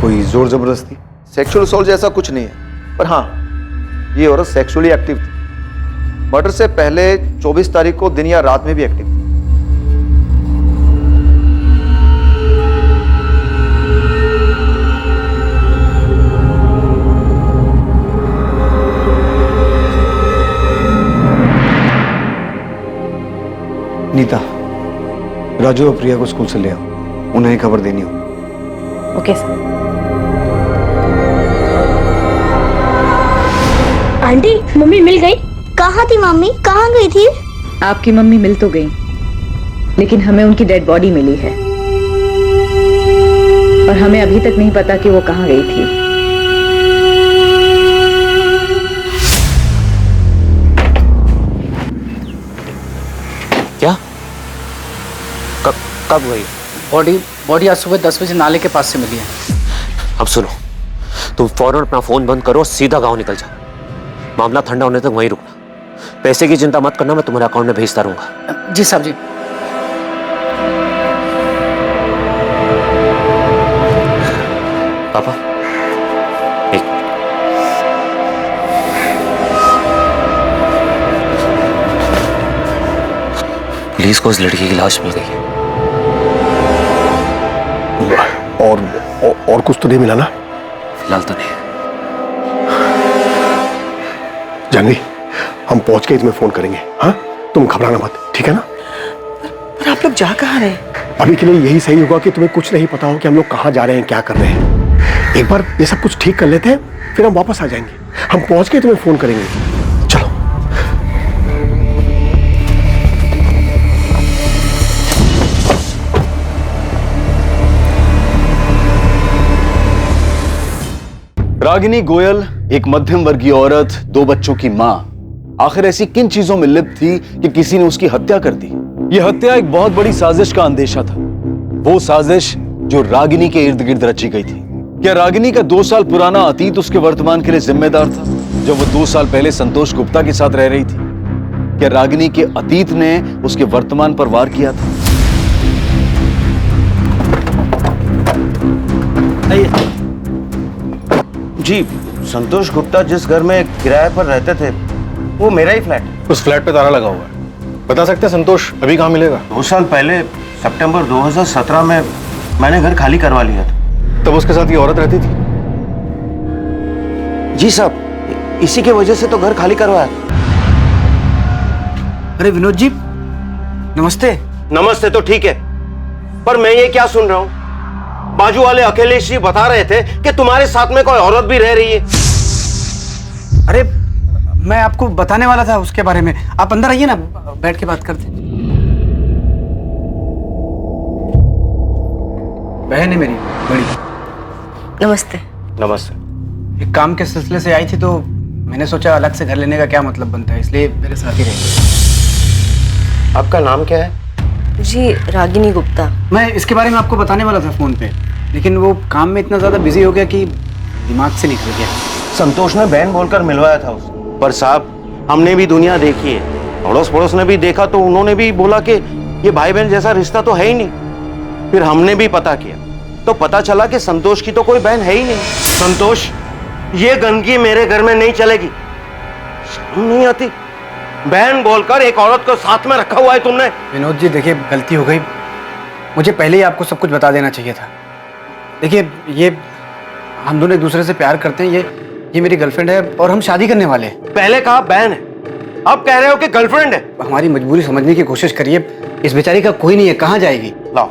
कोई जोर जबरदस्ती? सेक्सुअल असॉल्ट जैसा कुछ नहीं है, पर हाँ ये औरत सेक्सुअली एक्टिव थी। मर्डर से पहले 24 तारीख को दिन या रात में भी एक्टिव थी। राजू और प्रिया को स्कूल से ले आओ, उन्हें खबर देनी हो। Okay sir. आंटी मम्मी मिल गई? कहाँ थी मम्मी, कहाँ गई थी? आपकी मम्मी मिल तो गई, लेकिन हमें उनकी डेड बॉडी मिली है और हमें अभी तक नहीं पता कि वो कहाँ गई थी। क्या? कब गई? बॉडी आज सुबह 10 बजे नाले के पास से मिली है। अब सुनो, तुम फौरन अपना फोन बंद करो, सीधा गांव निकल जाओ। मामला ठंडा होने तक वहीं रुकना। पैसे की चिंता मत करना, मैं तुम्हारे अकाउंट में भेजता रहूंगा। जी साहब जी। पापा, एक पुलिस को उस लड़की की लाश मिल गई है। और कुछ तो नहीं मिला ना? फिलहाल तो नहीं। जानवी, हम पहुंच के तुम्हें फोन करेंगे। हाँ, तुम घबराना मत, ठीक है ना? पर आप लोग जा कहाँ रहे? अभी के लिए यही सही होगा कि तुम्हें कुछ नहीं पता हो कि हम लोग कहाँ जा रहे हैं, क्या कर रहे हैं। एक बार ये सब कुछ ठीक कर लेते हैं, फिर हम वापस आ जाएंगे। हम पहुंच के तुम्हें फोन करेंगे। चलो। रागिनी गोयल एक मध्यम वर्गीय औरत, 2 बच्चों की मां, आखिर ऐसी किन चीजों में लिप्त थी कि किसी ने उसकी हत्या कर दी? यह हत्या एक बहुत बड़ी साजिश का अंदेशा था, वो साजिश जो रागिनी के इर्द गिर्द रची गई थी। क्या रागिनी का 2 साल पुराना अतीत उसके वर्तमान के लिए जिम्मेदार था, जब वो 2 साल पहले संतोष गुप्ता के साथ रह रही थी? क्या रागिनी के अतीत ने उसके वर्तमान पर वार किया था? जी, संतोष गुप्ता जिस घर में किराए पर रहते थे वो मेरा ही फ्लैट है। उस फ्लैट पे ताला लगा हुआ है। बता सकते हैं संतोष अभी कहाँ मिलेगा? 2 साल पहले सितंबर 2017 में मैंने घर खाली करवा लिया था। तब उसके साथ ये औरत रहती थी? जी साहब, इसी की वजह से तो घर खाली करवाया। अरे विनोद जी, नमस्ते। नमस्ते तो ठीक है, पर मैं ये क्या सुन रहा हूँ? बाजू वाले अखिलेश जी बता रहे थे कि तुम्हारे साथ में कोई औरत भी रह रही है। अरे मैं आपको बताने वाला था उसके बारे में। आप अंदर आइए ना, बैठ के बात करते। बहन है मेरी बड़ी। नमस्ते। नमस्ते। एक काम के सिलसिले से आई थी तो मैंने सोचा अलग से घर लेने का क्या मतलब बनता है, इसलिए मेरे साथ ही रहेगी। आपका नाम क्या है? जी, रागिनी गुप्ता। मैं इसके बारे में आपको बताने वाला था फोन पे, लेकिन वो काम में इतना ज्यादा बिजी हो गया कि दिमाग से निकल गया। संतोष ने बहन बोलकर मिलवाया था उसे, पर साहब हमने भी दुनिया देखी है, अड़ोस पड़ोस ने भी देखा तो उन्होंने भी बोला कि ये भाई बहन जैसा रिश्ता तो है ही नहीं। फिर हमने भी पता किया तो पता चला कि संतोष की तो कोई बहन है ही नहीं। संतोष, ये गंदगी मेरे घर में नहीं चलेगी। शर्म नहीं आती? बहन बोलकर एक औरत को साथ में रखा हुआ है तुमने। विनोद जी देखिए, गलती हो गई, मुझे पहले ही आपको सब कुछ बता देना चाहिए था। देखिए, ये हम दोनों एक दूसरे से प्यार करते हैं, ये मेरी गर्लफ्रेंड है और हम शादी करने वाले हैं। पहले कहा बहन है, अब कह रहे हो कि गर्लफ्रेंड है। हमारी मजबूरी समझने की कोशिश करिए, इस बेचारी का कोई नहीं है, कहाँ जाएगी? लाओ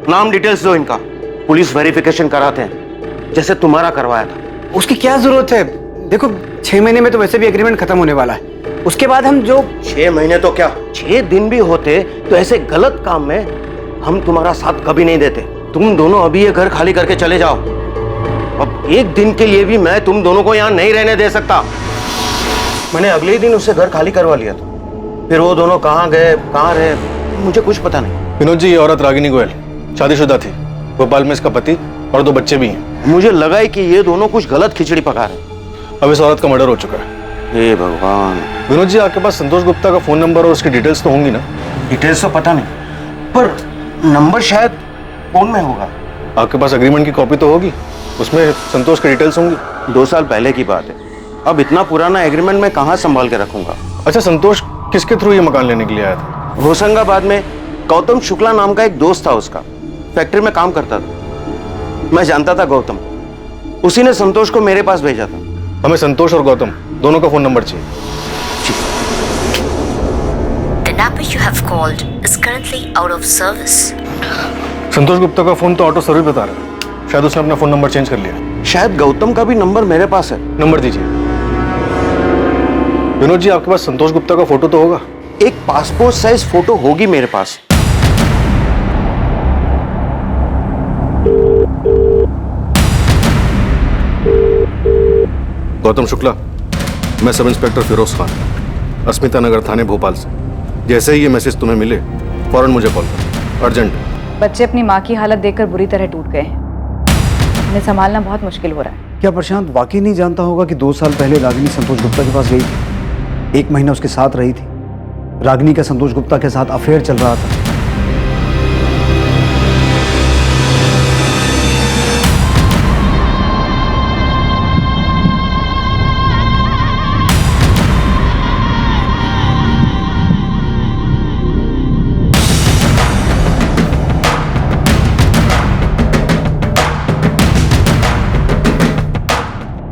नाम डिटेल्स दो इनका, पुलिस वेरिफिकेशन कराते हैं जैसे तुम्हारा करवाया था। उसकी क्या जरूरत है? देखो 6 महीने में तो वैसे भी एग्रीमेंट खत्म होने वाला है, उसके बाद हम जो 6 महीने तो क्या 6 दिन भी होते तो ऐसे गलत काम में हम तुम्हारा साथ कभी नहीं देते। तुम दोनों अभी ये घर खाली करके चले जाओ। अब एक दिन के लिए भी मैं तुम दोनों को यहाँ नहीं रहने दे सकता। मैंने अगले ही दिन उससे घर खाली करवा लिया था, फिर वो दोनों कहाँ गए कहाँ रहे मुझे कुछ पता नहीं। विनोद जी, ये औरत रागिनी गोयल शादीशुदा थी, भोपाल में इसका पति और 2 बच्चे भी हैं। मुझे लगा है कि ये दोनों कुछ गलत खिचड़ी पका रहे। अब इस औरत का मर्डर हो चुका है। हे भगवान। विनोद जी, आपके पास संतोष गुप्ता का फोन नंबर और उसकी डिटेल्स तो होंगी ना? डिटेल्स तो पता नहीं, पर नंबर शायद फोन में होगा। आपके पास एग्रीमेंट की कॉपी तो होगी, उसमें संतोष की डिटेल्स होंगी। 2 साल पहले की बात है, अब इतना पुराना एग्रीमेंट मैं कहाँ संभाल के रखूंगा। अच्छा, संतोष किसके थ्रू ये मकान लेने के लिए आया था? होशंगाबाद में गौतम शुक्ला नाम का एक दोस्त था, उसका फैक्ट्री में काम करता था। मैं जानता था गौतम, उसी ने संतोष को मेरे पास भेजा था। हमें संतोष और गौतम दोनों का फोन नंबर चाहिए। number you have called is currently out of service. संतोष गुप्ता का फोन तो ऑटो सर्विस बता रहा है, शायद उसने अपना फोन नंबर चेंज कर लिया। शायद गौतम का भी नंबर मेरे पास है। नंबर दीजिए। विनोद जी, आपके पास संतोष गुप्ता का फोटो तो होगा? एक पासपोर्ट साइज फोटो होगी मेरे पास। गौतम शुक्ला, मैं सब इंस्पेक्टर फिरोज खान, अस्मिता नगर थाने भोपाल से। जैसे ही ये मैसेज तुम्हें मिले फौरन मुझे कॉल करो, अर्जेंट। बच्चे अपनी माँ की हालत देखकर बुरी तरह टूट गए हैं। उन्हें संभालना बहुत मुश्किल हो रहा है। क्या प्रशांत वाकई नहीं जानता होगा कि 2 साल पहले रागिनी संतोष गुप्ता के पास गई थी, 1 महीना उसके साथ रही थी। रागिनी का संतोष गुप्ता के साथ अफेयर चल रहा था।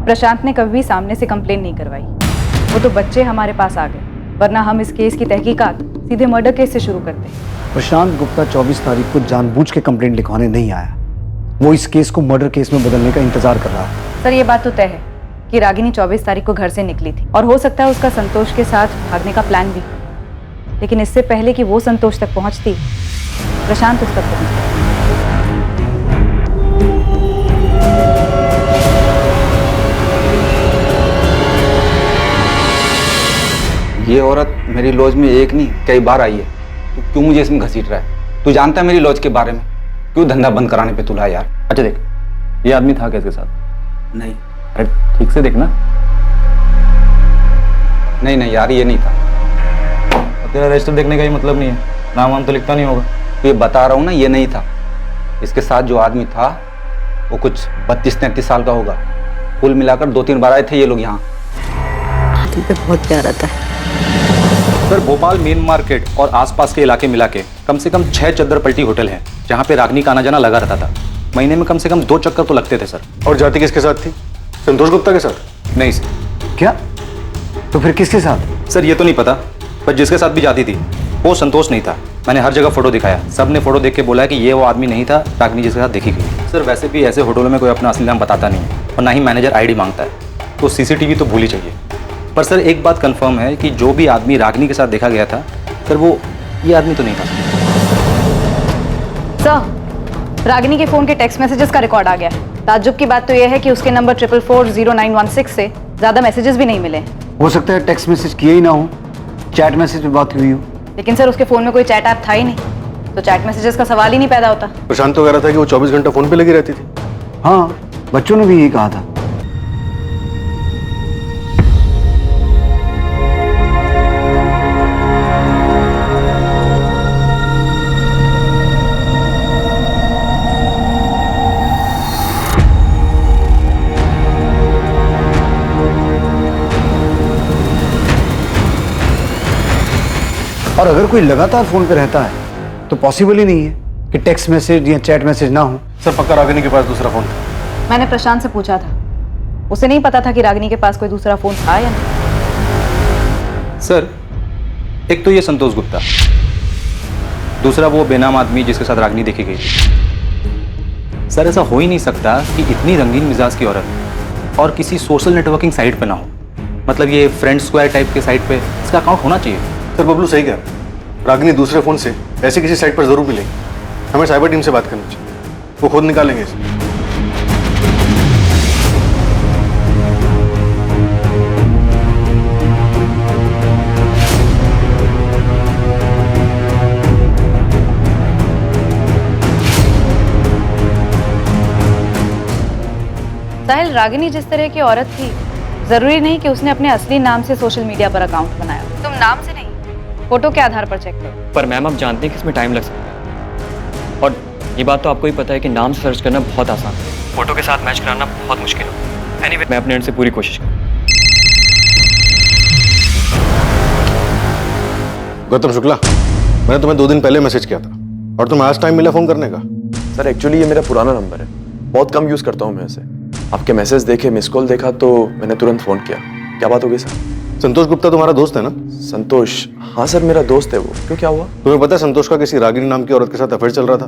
प्रशांत ने कभी भी सामने से कंप्लेन नहीं करवाई। वो तो बच्चे हमारे पास आ गए, वरना हम इस केस की तहकीकात सीधे मर्डर केस से शुरू करते। प्रशांत गुप्ता 24 तारीख को जानबूझ के कंप्लेंट लिखवाने नहीं आया। वो इस केस को मर्डर केस में बदलने का इंतजार कर रहा है। सर, ये बात तो तय है कि रागिनी 24 तारीख को घर से निकली थी और हो सकता है उसका संतोष के साथ भागने का प्लान भी। लेकिन इससे पहले कि वो संतोष तक पहुंचती, प्रशांत उस तक पहुंचता। ये औरत मेरी लॉज में एक नहीं कई बार आई है। तू क्यों मुझे इसमें घसीट रहा है? तू जानता है मेरी लॉज के बारे में? क्यों धंधा बंद कराने पे तुला यार? अच्छा देख, ये आदमी था क्या इसके साथ? नहीं। अरे ठीक से देखना। नहीं यार, ये नहीं था। तेरा रजिस्टर देखने का ही मतलब नहीं है, नाम वाम तो लिखता नहीं होगा। तो ये बता रहा हूँ ना, ये नहीं था। इसके साथ जो आदमी था वो कुछ 32-33 साल का होगा। कुल मिलाकर 2-3 बार आए थे ये लोग यहाँ। बहुत प्यारा था सर। भोपाल मेन मार्केट और आसपास के इलाके मिला के कम से कम 6 चद्दर पलटी होटल हैं जहाँ पे रागिनी का आना जाना लगा रहता था। महीने में कम से कम 2 चक्कर तो लगते थे सर। और जाति किसके साथ थी? संतोष गुप्ता के साथ? नहीं सर। क्या? तो फिर किसके साथ? सर ये तो नहीं पता, पर जिसके साथ भी जाती थी वो संतोष नहीं था। मैंने हर जगह फोटो दिखाया, सब ने फोटो देख के बोला कि ये वो आदमी नहीं था रागिनी जिसके साथ देखी गई। सर वैसे भी ऐसे होटलों में कोई अपना असली नाम बताता नहीं है और ना ही मैनेजर आईडी मांगता है, तो सीसीटीवी तो भूल ही चाहिए। पर सर एक बात कंफर्म है कि जो भी आदमी रागिनी के साथ देखा गया था सर, वो ये आदमी तो नहीं था। सर, रागिनी के फोन के टेक्स्ट मैसेजेस का रिकॉर्ड आ गया है। ताज्जुब की बात तो यह है कि उसके नंबर 44400916 से ज्यादा मैसेजेस भी नहीं मिले। हो सकता है टेक्स्ट मैसेज किए ही ना हो, चैट मैसेज पे बात हुई हो। लेकिन सर उसके फोन में कोई चैट ऐप था ही नहीं, तो चैट मैसेजेस का सवाल ही नहीं पैदा होता। प्रशांत तो कह रहा था कि वो 24 घंटा फोन पे लगी रहती थी। हाँ, बच्चों ने भी यही कहा था। और अगर कोई लगातार फोन पे रहता है तो पॉसिबल ही नहीं है कि टेक्स्ट मैसेज या चैट मैसेज ना हो। सर पक्का रागिनी के पास दूसरा फोन था? मैंने प्रशांत से पूछा था, उसे नहीं पता था कि रागिनी के पास कोई दूसरा फोन था या नहीं। सर एक तो ये संतोष गुप्ता, दूसरा वो बेनाम आदमी जिसके साथ रागिनी देखी गई थी। सर ऐसा हो ही नहीं सकता कि इतनी रंगीन मिजाज की औरत और किसी सोशल नेटवर्किंग साइट पे ना हो। मतलब ये फ्रेंड स्क्वायर टाइप के साइट पे इसका अकाउंट होना चाहिए। सर बबलू सही कह रहा है, रागिनी दूसरे फोन से ऐसे किसी साइट पर जरूर मिलेगी। हमें साइबर टीम से बात करनी चाहिए, वो खुद निकालेंगे इसे। साहिल, रागिनी जिस तरह की औरत थी, जरूरी नहीं कि उसने अपने असली नाम से सोशल मीडिया पर अकाउंट बनाया। तुम नाम से नहीं, फोटो के आधार पर चेक करो। पर मैम आप जानते हैं कि इसमें टाइम लग सकता है, और ये बात तो आपको ही पता है कि नाम सर्च करना बहुत आसान है, फोटो के साथ मैच कराना बहुत मुश्किल है। एनीवे, मैं अपने एंड से पूरी कोशिश करूँ। गौतम शुक्ला, मैंने तुम्हें 2 दिन पहले मैसेज किया था और तुम्हें आज टाइम मिला फोन करने का? सर एक्चुअली ये मेरा पुराना नंबर है, बहुत कम यूज करता हूँ मैं इसे। आपके मैसेज देखे, मिस कॉल देखा तो मैंने तुरंत फोन किया। क्या बात हो गई सर? संतोष गुप्ता तुम्हारा दोस्त है ना? संतोष? हाँ सर, मेरा दोस्त है वो। क्यों, क्या हुआ? तुम्हें पता है संतोष का किसी रागिनी नाम की औरत के साथ अफेयर चल रहा था?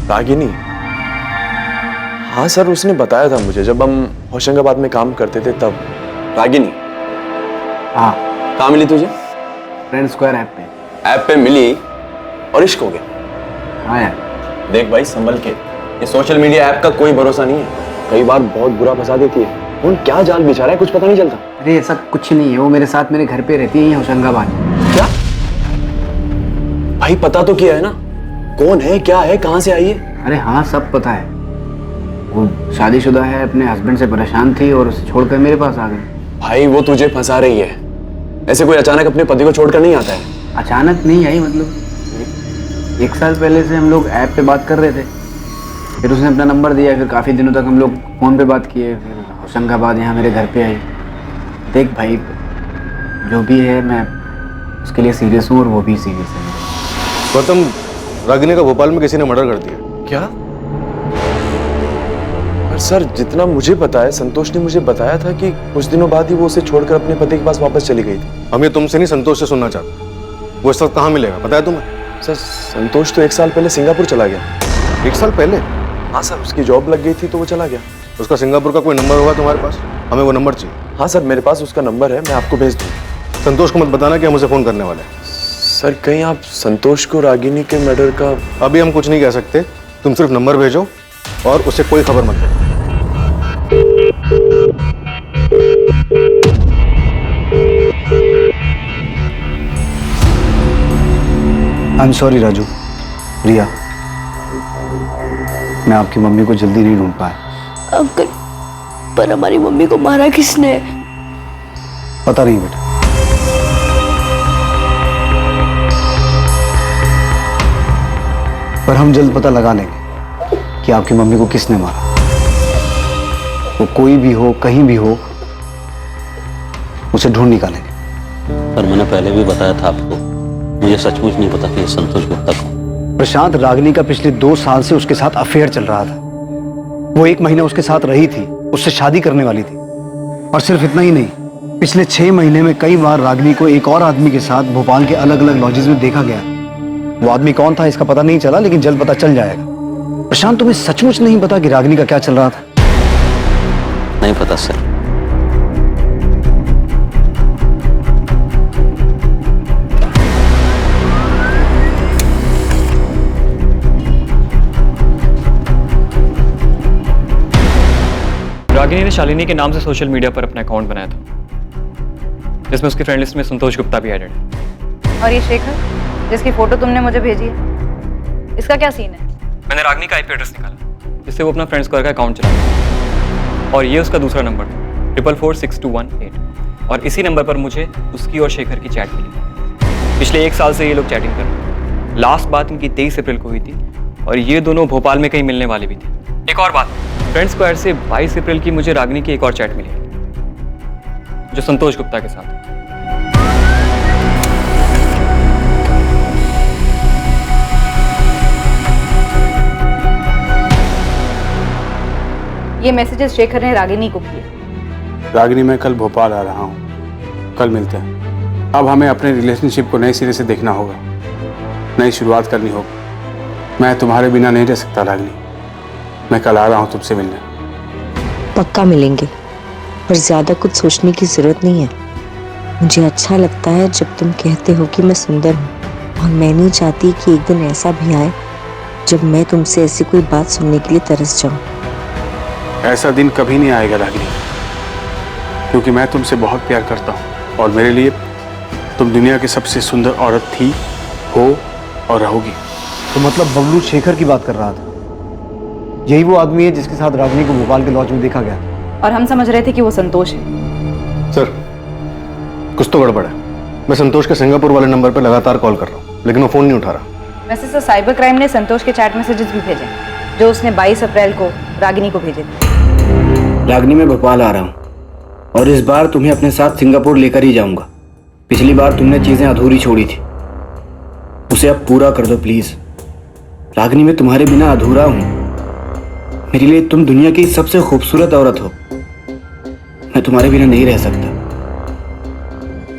रागिनी? हाँ सर, उसने बताया था मुझे जब हम होशंगाबाद में काम करते थे तब। रागिनी? हाँ। कहाँ मिली तुझे? फ्रेंड स्क्वायर ऐप पे। ऐप पे मिली और इश्क हो गया? हाँ यार। देख भाई, संभल के। ये सोशल मीडिया ऐप का कोई भरोसा नहीं है, कई बार बहुत बुरा फंसा देती है। कौन क्या जाल बिछा रहा है कुछ पता नहीं चलता। अरे ऐसा कुछ नहीं है, वो मेरे साथ मेरे घर पे रहती है यहाँ होशंगाबाद। क्या भाई, पता तो किया है ना कौन है, क्या है, कहाँ से आई है? अरे हाँ, सब पता है। वो शादीशुदा है, अपने हस्बैंड से परेशान थी और उसे छोड़कर मेरे पास आ गई। भाई वो तुझे फंसा रही है, ऐसे कोई अचानक अपने पति को छोड़कर नहीं आता है। अचानक नहीं आई, मतलब 1 साल पहले से हम लोग ऐप पे बात कर रहे थे, फिर उसने अपना नंबर दिया, फिर काफ़ी दिनों तक हम लोग फ़ोन पे बात किए, फिर होशंगाबाद यहाँ मेरे घर पे आई। देख भाई, जो भी है मैं उसके लिए सीरियस हूँ और वो भी सीरियस है। गौतम, रागिनी का भोपाल में किसी ने मर्डर कर दिया। क्या? पर सर, जितना मुझे पता है, संतोष ने मुझे बताया था कि कुछ दिनों बाद ही वो उसे छोड़कर अपने पति के पास वापस चली गई थी। हम ये तुमसे नहीं, संतोष से सुनना चाहते। वो इस वक्त कहाँ मिलेगा, पता है तुम्हें? सर, संतोष तो 1 साल पहले सिंगापुर चला गया। 1 साल पहले? हाँ सर, उसकी जॉब लग गई थी तो वो चला गया। उसका सिंगापुर का कोई नंबर होगा तुम्हारे पास? हमें वो नंबर चाहिए। हाँ सर, मेरे पास उसका नंबर है, मैं आपको भेज दूँ। संतोष को मत बताना कि हम उसे फोन करने वाले हैं। सर, कहीं आप संतोष को रागिनी के मर्डर का... अभी हम कुछ नहीं कह सकते, तुम सिर्फ नंबर भेजो और उसे कोई खबर मत दो। आई एम सॉरी राजू, रिया, मैं आपकी मम्मी को जल्दी नहीं ढूंढ पाया। अंकल, पर हमारी मम्मी को मारा किसने? पता नहीं बेटा, पर हम जल्द पता लगा लेंगे कि आपकी मम्मी को किसने मारा। वो कोई भी हो, कहीं भी हो, उसे ढूंढ निकालेंगे। पर मैंने पहले भी बताया था आपको, मुझे सचमुच नहीं पता कि ये संतोष गुप्ता कौन। प्रशांत, रागिनी का पिछले 2 साल से उसके साथ अफेयर चल रहा था। वो 1 महीना उसके साथ रही थी, उससे शादी करने वाली थी। और सिर्फ इतना ही नहीं, पिछले 6 महीने में कई बार रागिनी को एक और आदमी के साथ भोपाल के अलग अलग लॉजेस में देखा गया। वो आदमी कौन था इसका पता नहीं चला, लेकिन जल्द पता चल जाएगा। प्रशांत, तुम्हें सचमुच नहीं पता कि रागिनी का क्या चल रहा था? नहीं पता सर। रागिनी ने शालिनी के नाम से सोशल मीडिया पर अपना अकाउंट बनाया था, जिसमें उसकी फ्रेंड लिस्ट में संतोष गुप्ता भी एडेड है। और ये शेखर, जिसकी फोटो तुमने मुझे भेजी है, इसका क्या सीन है? मैंने रागिनी का IP एड्रेस निकाला, जिससे वो अपना फ्रेंड स्क्वायर का अकाउंट चलाता, और ये उसका दूसरा नंबर था 444621 और इसी नंबर पर मुझे उसकी और शेखर की चैट मिली। पिछले 1 साल से ये लोग चैटिंग कर रहे हैं। लास्ट बात इनकी 23 अप्रैल को हुई थी और ये दोनों भोपाल में कहीं मिलने वाले भी थे। एक और बात, फ्रेंड स्क्वायर से 22 अप्रैल की मुझे रागिनी की एक और चैट मिली, जो संतोष गुप्ता के साथ है। ये मैसेजेस शेखर ने रागिनी को किए। रागिनी, मैं कल भोपाल आ रहा हूँ, कल मिलते हैं। अब हमें अपने रिलेशनशिप को नए सिरे से देखना होगा, नई शुरुआत करनी होगी। मैं तुम्हारे बिना नहीं रह सकता रागिनी, मैं कल आ रहा हूँ तुमसे मिलने। पक्का मिलेंगे, पर ज्यादा कुछ सोचने की जरूरत नहीं है। मुझे अच्छा लगता है जब तुम कहते हो कि मैं सुंदर हूँ, और मैं नहीं चाहती कि एक दिन ऐसा भी आए जब मैं तुमसे ऐसी कोई बात सुनने के लिए तरस जाऊं। ऐसा दिन कभी नहीं आएगा रागिनी, क्योंकि मैं तुमसे बहुत प्यार करता हूँ और मेरे लिए तुम दुनिया की सबसे सुंदर औरत थी, हो और रहोगी। तो मतलब बबलू शेखर की बात कर रहा था? यही वो आदमी है जिसके साथ रागिनी को भोपाल के लॉज में देखा गया? और हम समझ रहे थे कि वो संतोष है। सर, कुछ तो गड़बड़ है। मैं संतोष के सिंगापुर वाले नंबर पर लगातार कॉल कर रहा हूँ, लेकिन वो फोन नहीं उठा रहा। वैसे सर, साइबर क्राइम ने संतोष के चैट मैसेजेस भी भेजे, जो उसने 22 अप्रैल को रागिनी को भेजे थे। रागिनी, मैं भोपाल आ रहा हूँ और इस बार तुम्हें अपने साथ सिंगापुर लेकर ही जाऊंगा। पिछली बार तुमने चीजें अधूरी छोड़ी थी, उसे अब पूरा कर दो प्लीज। रागिनी, मैं तुम्हारे बिना अधूरा हूँ। मेरे लिए तुम दुनिया की सबसे खूबसूरत औरत हो, मैं तुम्हारे बिना नहीं रह सकता।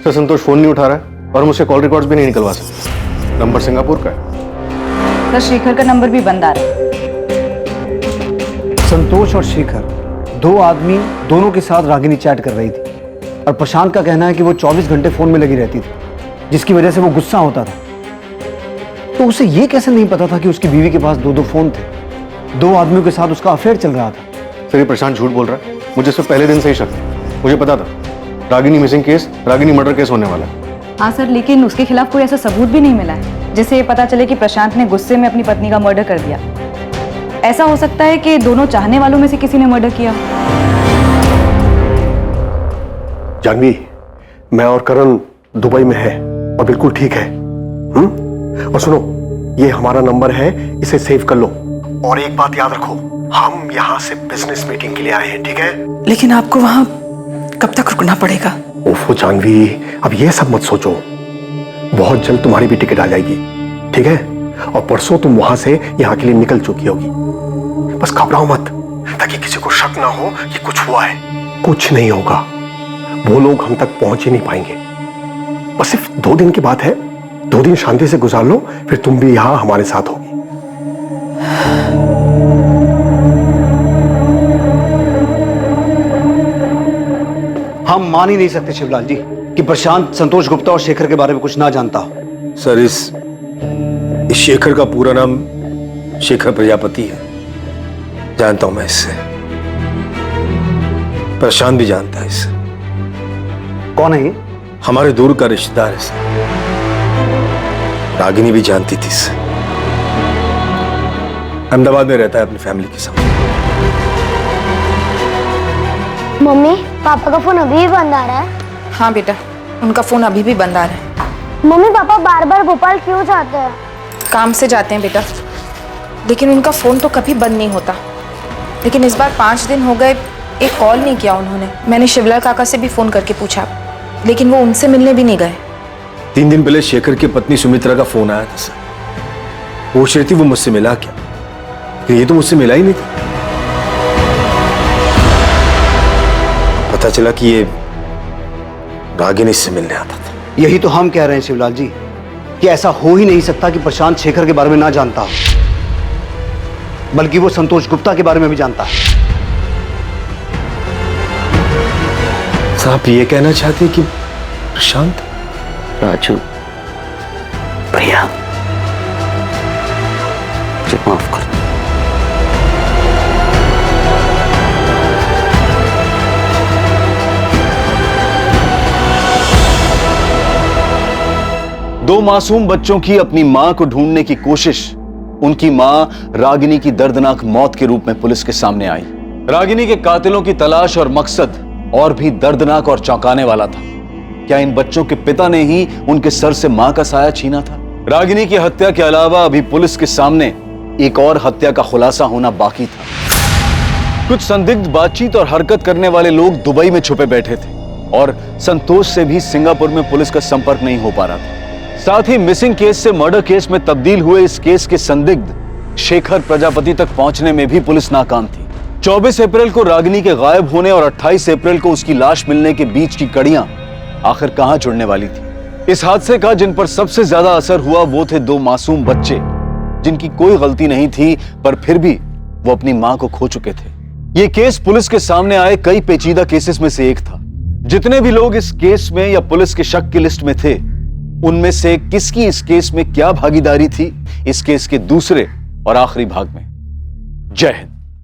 सर संतोष फोन नहीं उठा रहा है और हम उसके कॉल रिकॉर्ड्स भी नहीं निकलवा सकते। नंबर सिंगापुर का है। सर शेखर का नंबर भी बंद आ रहा है। संतोष और शेखर दो आदमी दोनों के साथ रागिनी चैट कर रही थी और प्रशांत का कहना है कि वो 24 घंटे फोन में लगी रहती थी, जिसकी वजह से वो गुस्सा होता था। तो उसे ये कैसे नहीं पता था कि उसकी बीवी के पास दो फोन थे, दो आदमियों के साथ उसका अफेयर चल रहा था। सर ये प्रशांत झूठ बोल रहा है, मुझे इससे पहले दिन से ही शक है। मुझे पता था Ragini missing case, Ragini murder case होने वाला है। हाँ सर, लेकिन उसके खिलाफ कोई ऐसा सबूत भी नहीं मिला है जिससे ये पता चले कि प्रशांत ने गुस्से में अपनी पत्नी का मर्डर कर दिया। ऐसा हो सकता है कि दोनों चाहने वालों में से किसी ने मर्डर किया। जानवी, मैं और करण दुबई में है और बिल्कुल ठीक है। और सुनो, ये हमारा नंबर है, इसे सेव कर लो। और एक बात याद रखो, हम यहाँ से बिजनेस मीटिंग के लिए आए हैं, ठीक है? लेकिन आपको वहां कब तक रुकना पड़ेगा? ओफो जानवी, अब ये सब मत सोचो, बहुत जल्द तुम्हारी भी टिकट आ जाएगी, ठीक है? और परसों तुम वहां से यहाँ के लिए निकल चुकी होगी। बस घबराओ मत, ताकि किसी को शक ना हो कि कुछ हुआ है। कुछ नहीं होगा, वो लोग हम तक पहुंच ही नहीं पाएंगे। बस सिर्फ 2 दिन की बात है, 2 दिन शांति से गुजार लो, फिर तुम भी यहाँ हमारे साथ होगी। हम मान ही नहीं सकते शिवलाल जी कि प्रशांत संतोष गुप्ता और शेखर के बारे में कुछ ना जानता हो। सर इस शेखर का पूरा नाम शेखर प्रजापति है, जानता हूं मैं इससे। प्रशांत भी जानता है इससे। कौन है ये? हमारे दूर का रिश्तेदार है सर। रागिनी भी जानती थी इससे। अहमदाबाद में रहता है अपनी फैमिली के साथ। मम्मी, पापा का फोन अभी भी बंद आ रहा है? हाँ बेटा, उनका फोन अभी भी बंद आ रहा है। मम्मी, पापा बार बार भोपाल क्यों जाते हैं? काम से जाते हैं बेटा, लेकिन उनका फोन तो कभी बंद नहीं होता। लेकिन इस बार 5 दिन हो गए, एक कॉल नहीं किया उन्होंने। मैंने शिवलाल काका से भी फोन करके पूछा, लेकिन वो उनसे मिलने भी नहीं गए। 3 दिन पहले शेखर की पत्नी सुमित्रा का फोन आया था सर। वो शेर थी, वो मुझसे मिला क्या? ये तो मुझसे मिला ही नहीं था। पता चला कि ये रागिनी से मिलने आता था। यही तो हम कह रहे हैं शिवलाल जी कि ऐसा हो ही नहीं सकता कि प्रशांत शेखर के बारे में ना जानता हो, बल्कि वो संतोष गुप्ता के बारे में भी जानता है। आप ये कहना चाहते हैं कि प्रशांत? राजू, प्रिया, मुझे माफ कर। दो मासूम बच्चों की अपनी मां को ढूंढने की कोशिश, उनकी मां रागिनी की दर्दनाक मौत के रूप में पुलिस के सामने आई। रागिनी के कातिलों की तलाश और मकसद और भी दर्दनाक और चौंकाने वाला था। क्या इन बच्चों के पिता ने ही उनके सर से मां का साया छीना था? रागिनी की हत्या के अलावा अभी पुलिस के सामने एक और हत्या का खुलासा होना बाकी था। कुछ संदिग्ध बातचीत और हरकत करने वाले लोग दुबई में छुपे बैठे थे और संतोष से भी सिंगापुर में पुलिस का संपर्क नहीं हो पा रहा था। साथ ही मिसिंग केस से मर्डर केस में तब्दील हुए इस केस के संदिग्ध शेखर प्रजापति तक पहुंचने में भी पुलिस नाकाम थी। 24 अप्रैल को रागिनी के गायब होने और 28 अप्रैल को उसकी लाश मिलने के बीच की कड़ियां आखिर कहां जुड़ने वाली थी? इस हादसे का जिन पर सबसे ज्यादा असर हुआ वो थे 2 मासूम बच्चे, जिनकी कोई गलती नहीं थी, पर फिर भी वो अपनी मां को खो चुके थे। ये केस पुलिस के सामने आए कई पेचीदा केसेस में से एक था। जितने भी लोग इस केस में या पुलिस के शक की लिस्ट में थे, उनमें से किसकी इस केस में क्या भागीदारी थी, इस केस के दूसरे और आखिरी भाग में। जय हिंद।